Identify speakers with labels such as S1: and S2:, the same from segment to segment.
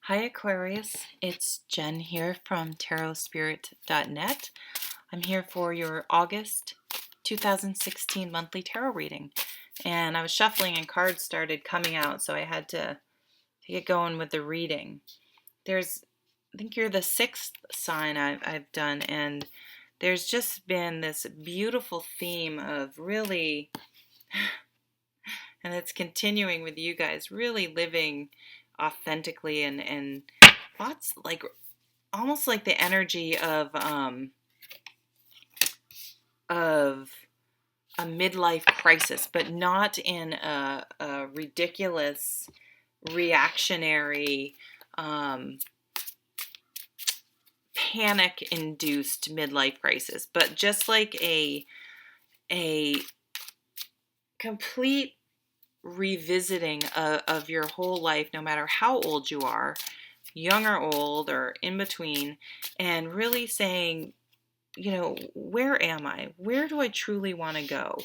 S1: Hi Aquarius, it's Jen here from tarotspirit.net. I'm here for your August 2016 monthly tarot reading. And I was shuffling and cards started coming out, so I had to get going with the reading. I think you're the sixth sign I've done, and there's just been this beautiful theme of really, and it's continuing with you guys, really living authentically and lots like almost like the energy of a midlife crisis, but not in a ridiculous reactionary panic induced midlife crisis, but just like a complete revisiting of your whole life, no matter how old you are, young or old or in between, and really saying, where am I? Where do I truly want to go?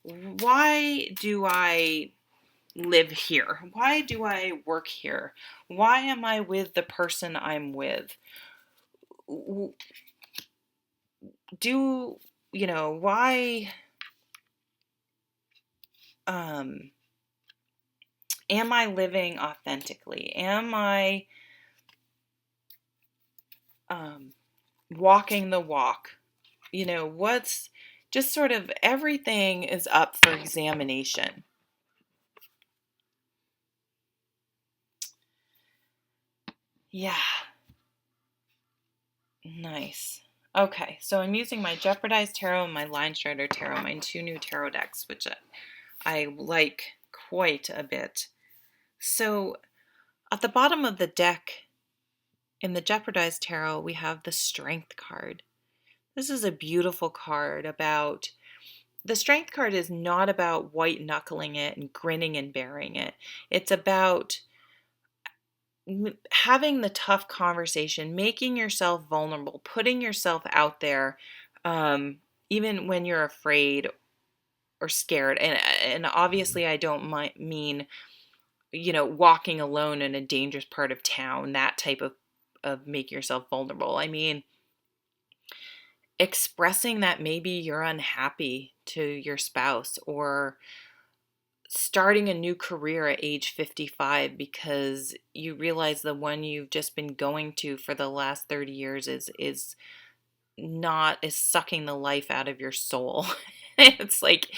S1: Why do I live here? Why do I work here? Why am I with the person I'm with? Why am I living authentically? Am I walking the walk? What's just sort of everything is up for examination. Yeah. Nice. Okay, so I'm using my Japardize tarot and my Linestrider tarot, my two new tarot decks, which I like quite a bit. So at the bottom of the deck in the Japardize tarot, we have the Strength card. This is a beautiful card about, the Strength card is not about white knuckling it and grinning and bearing it. It's about having the tough conversation, making yourself vulnerable, putting yourself out there, even when you're afraid or scared. And obviously, I don't mean walking alone in a dangerous part of town, that type of make yourself vulnerable. I mean, expressing that maybe you're unhappy to your spouse, or starting a new career at age 55 because you realize the one you've just been going to for the last 30 years is sucking the life out of your soul. It's like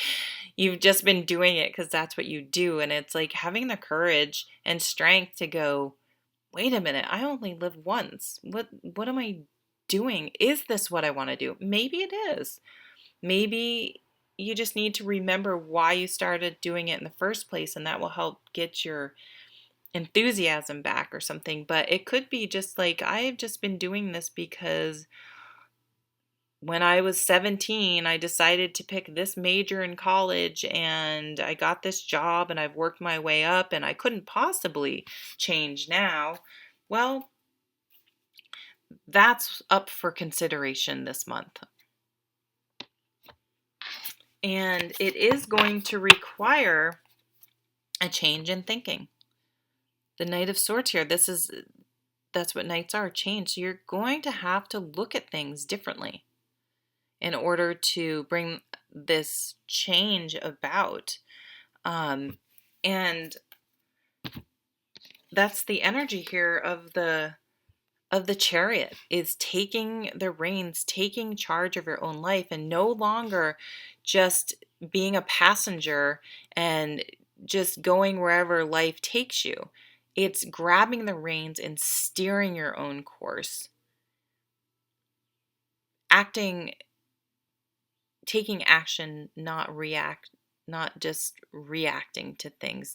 S1: you've just been doing it because that's what you do, and it's like having the courage and strength to go, wait a minute, I only live once. What am I doing? Is this what I want to do? Maybe it is. Maybe you just need to remember why you started doing it in the first place, and that will help get your enthusiasm back or something. But it could be just like, I've just been doing this because when I was 17, I decided to pick this major in college, and I got this job, and I've worked my way up, and I couldn't possibly change now. Well, that's up for consideration this month. And it is going to require a change in thinking. The Knight of Swords here, that's what knights are, change. So you're going to have to look at things differently in order to bring this change about. And that's the energy here of the Chariot, is taking the reins, taking charge of your own life, and no longer just being a passenger and just going wherever life takes you. It's grabbing the reins and steering your own course. Taking action, not just reacting to things.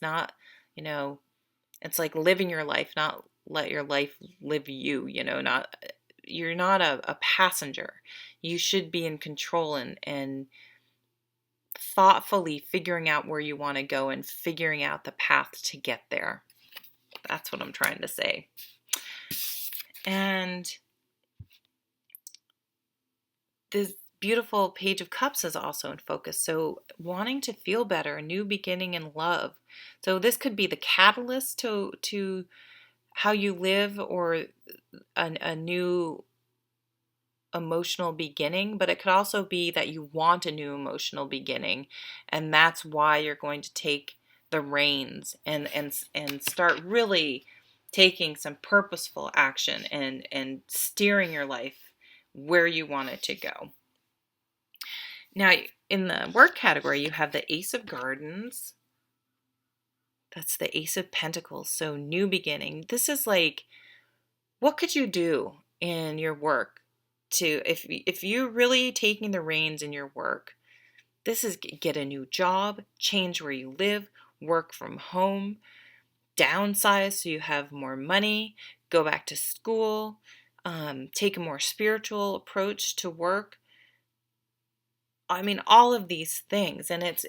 S1: It's like living your life, not let your life live you, you're not a passenger. You should be in control and thoughtfully figuring out where you want to go and figuring out the path to get there. That's what I'm trying to say. And this beautiful Page of Cups is also in focus. So wanting to feel better, a new beginning in love. So this could be the catalyst to how you live or a new emotional beginning, but it could also be that you want a new emotional beginning, and that's why you're going to take the reins and start really taking some purposeful action and steering your life where you want it to go. Now, in the work category, you have the Ace of Gardens. That's the Ace of Pentacles, so new beginning. This is like, what could you do in your work to, if you're really taking the reins in your work, this is get a new job, change where you live, work from home, downsize so you have more money, go back to school, take a more spiritual approach to work. I mean, all of these things, and it's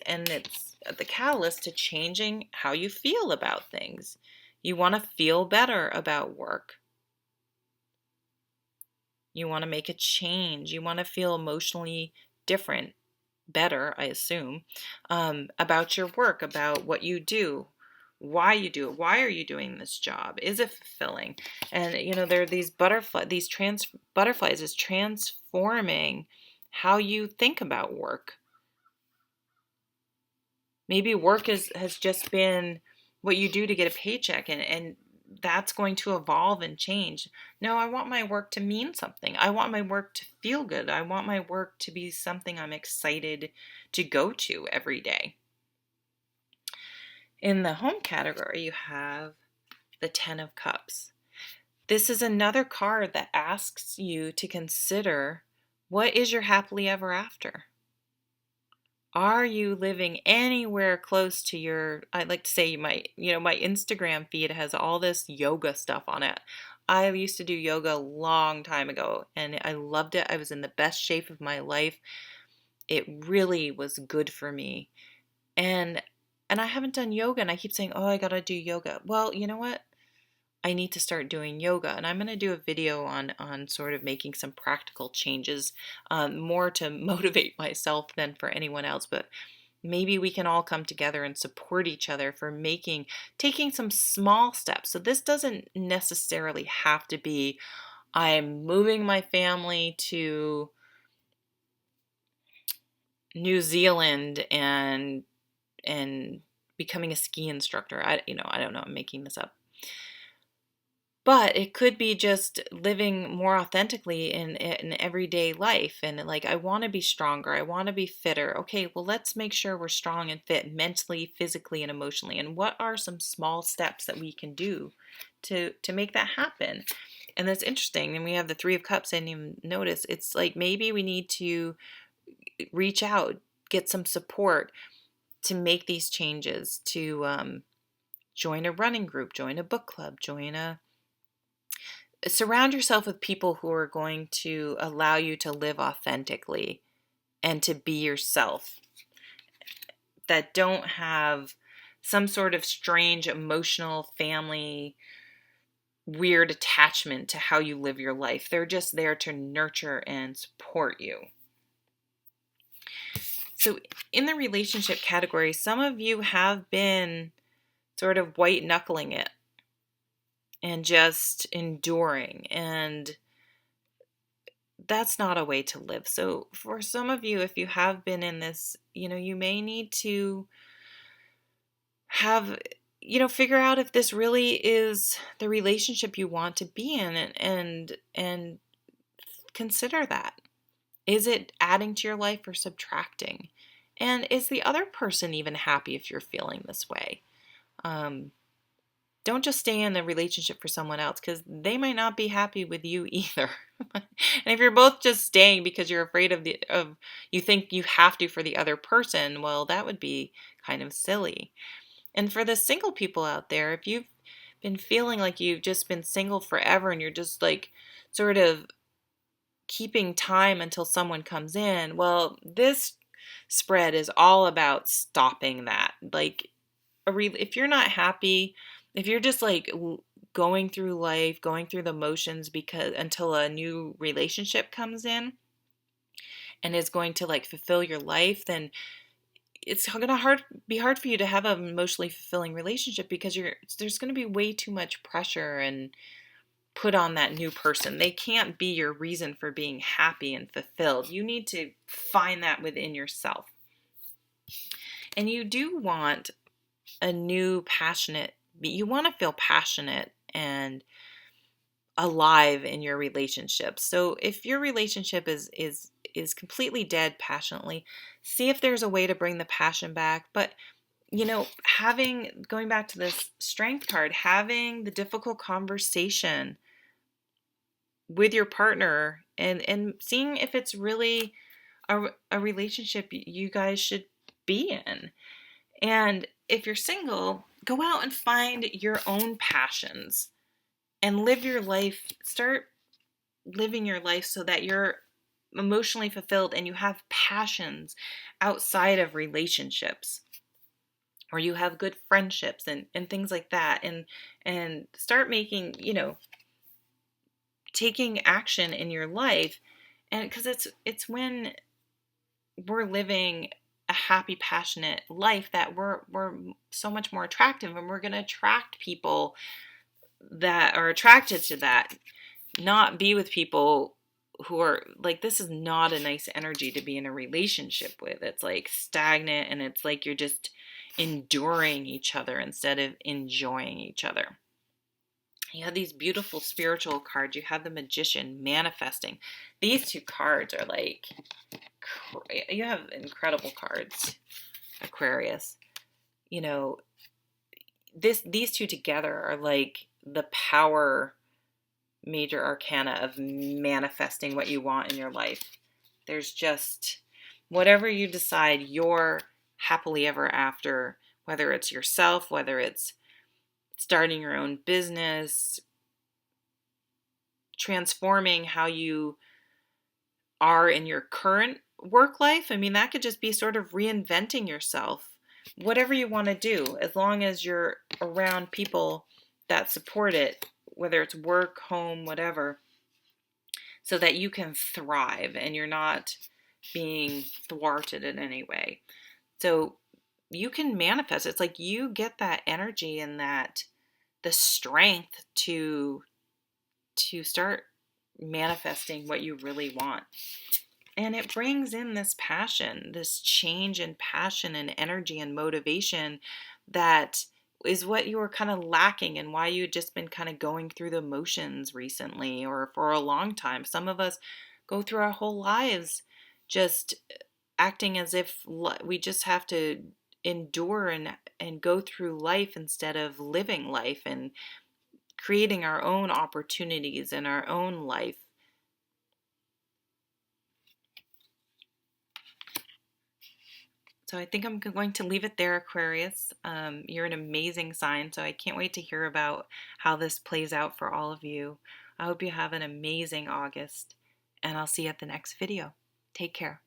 S1: the catalyst to changing how you feel about things. You want to feel better about work. You want to make a change. You want to feel emotionally different, better, I assume, about your work, about what you do, why you do it. Why are you doing this job? Is it fulfilling? And there are these butterflies is transforming how you think about work. Maybe work has just been what you do to get a paycheck, and that's going to evolve and change. No, I want my work to mean something. I want my work to feel good. I want my work to be something I'm excited to go to every day. In the home category, you have the Ten of Cups. This is another card that asks you to consider, what is your happily ever after? Are you living anywhere close to your, I'd like to say my Instagram feed has all this yoga stuff on it. I used to do yoga a long time ago and I loved it. I was in the best shape of my life. It really was good for me. And I haven't done yoga, and I keep saying, "Oh, I got to do yoga." Well, you know what? I need to start doing yoga, and I'm going to do a video on sort of making some practical changes, more to motivate myself than for anyone else. But maybe we can all come together and support each other for taking some small steps. So this doesn't necessarily have to be, I'm moving my family to New Zealand and becoming a ski instructor. I don't know. I'm making this up. But it could be just living more authentically in everyday life. And like, I want to be stronger. I want to be fitter. Okay, well, let's make sure we're strong and fit mentally, physically, and emotionally. And what are some small steps that we can do to make that happen? And that's interesting. And we have the Three of Cups. I didn't even notice. It's like maybe we need to reach out, get some support to make these changes, to join a running group, join a book club, surround yourself with people who are going to allow you to live authentically and to be yourself, that don't have some sort of strange emotional family weird attachment to how you live your life. They're just there to nurture and support you. So in the relationship category, some of you have been sort of white knuckling it and just enduring, and that's not a way to live. So for some of you, if you have been in this, you may need to have, figure out if this really is the relationship you want to be in, and consider that. Is it adding to your life or subtracting? And is the other person even happy if you're feeling this way? Don't just stay in the relationship for someone else, because they might not be happy with you either. And if you're both just staying because you're afraid of you think you have to for the other person, well, that would be kind of silly. And for the single people out there, if you've been feeling like you've just been single forever and you're just like sort of keeping time until someone comes in, well, this spread is all about stopping that. Like, if you're not happy, if you're just like going through life, going through the motions until a new relationship comes in and is going to like fulfill your life, then it's gonna be hard for you to have an emotionally fulfilling relationship because there's gonna be way too much pressure and put on that new person. They can't be your reason for being happy and fulfilled. You need to find that within yourself. And you do want a new passionate, you want to feel passionate and alive in your relationship. So if your relationship is completely dead passionately, see if there's a way to bring the passion back. But going back to this strength card, having the difficult conversation with your partner and seeing if it's really a relationship you guys should be in. And if you're single, go out and find your own passions and live your life. Start living your life so that you're emotionally fulfilled and you have passions outside of relationships, or you have good friendships and things like that. And start making, taking action in your life. And because it's when we're living a happy, passionate life that we're so much more attractive, and we're going to attract people that are attracted to that. Not be with people who are like, this is not a nice energy to be in a relationship with. It's like stagnant, and it's like you're just enduring each other instead of enjoying each other. You have these beautiful spiritual cards. You have the Magician, manifesting. These two cards are like, you have incredible cards, Aquarius. These two together are like the power major arcana of manifesting what you want in your life. There's just whatever you decide, your happily ever after, whether it's yourself, whether it's starting your own business, transforming how you are in your current work life. I mean, that could just be sort of reinventing yourself. Whatever you want to do, as long as you're around people that support it, whether it's work, home, whatever, so that you can thrive and you're not being thwarted in any way. So you can manifest. It's like you get that energy and the strength to start manifesting what you really want. And it brings in this passion, this change in passion and energy and motivation that is what you were kind of lacking, and why you've just been kind of going through the motions recently or for a long time. Some of us go through our whole lives just acting as if we just have to endure and go through life instead of living life and creating our own opportunities in our own life. So I think I'm going to leave it there, Aquarius. You're an amazing sign, so I can't wait to hear about how this plays out for all of you. I hope you have an amazing August, and I'll see you at the next video. Take care.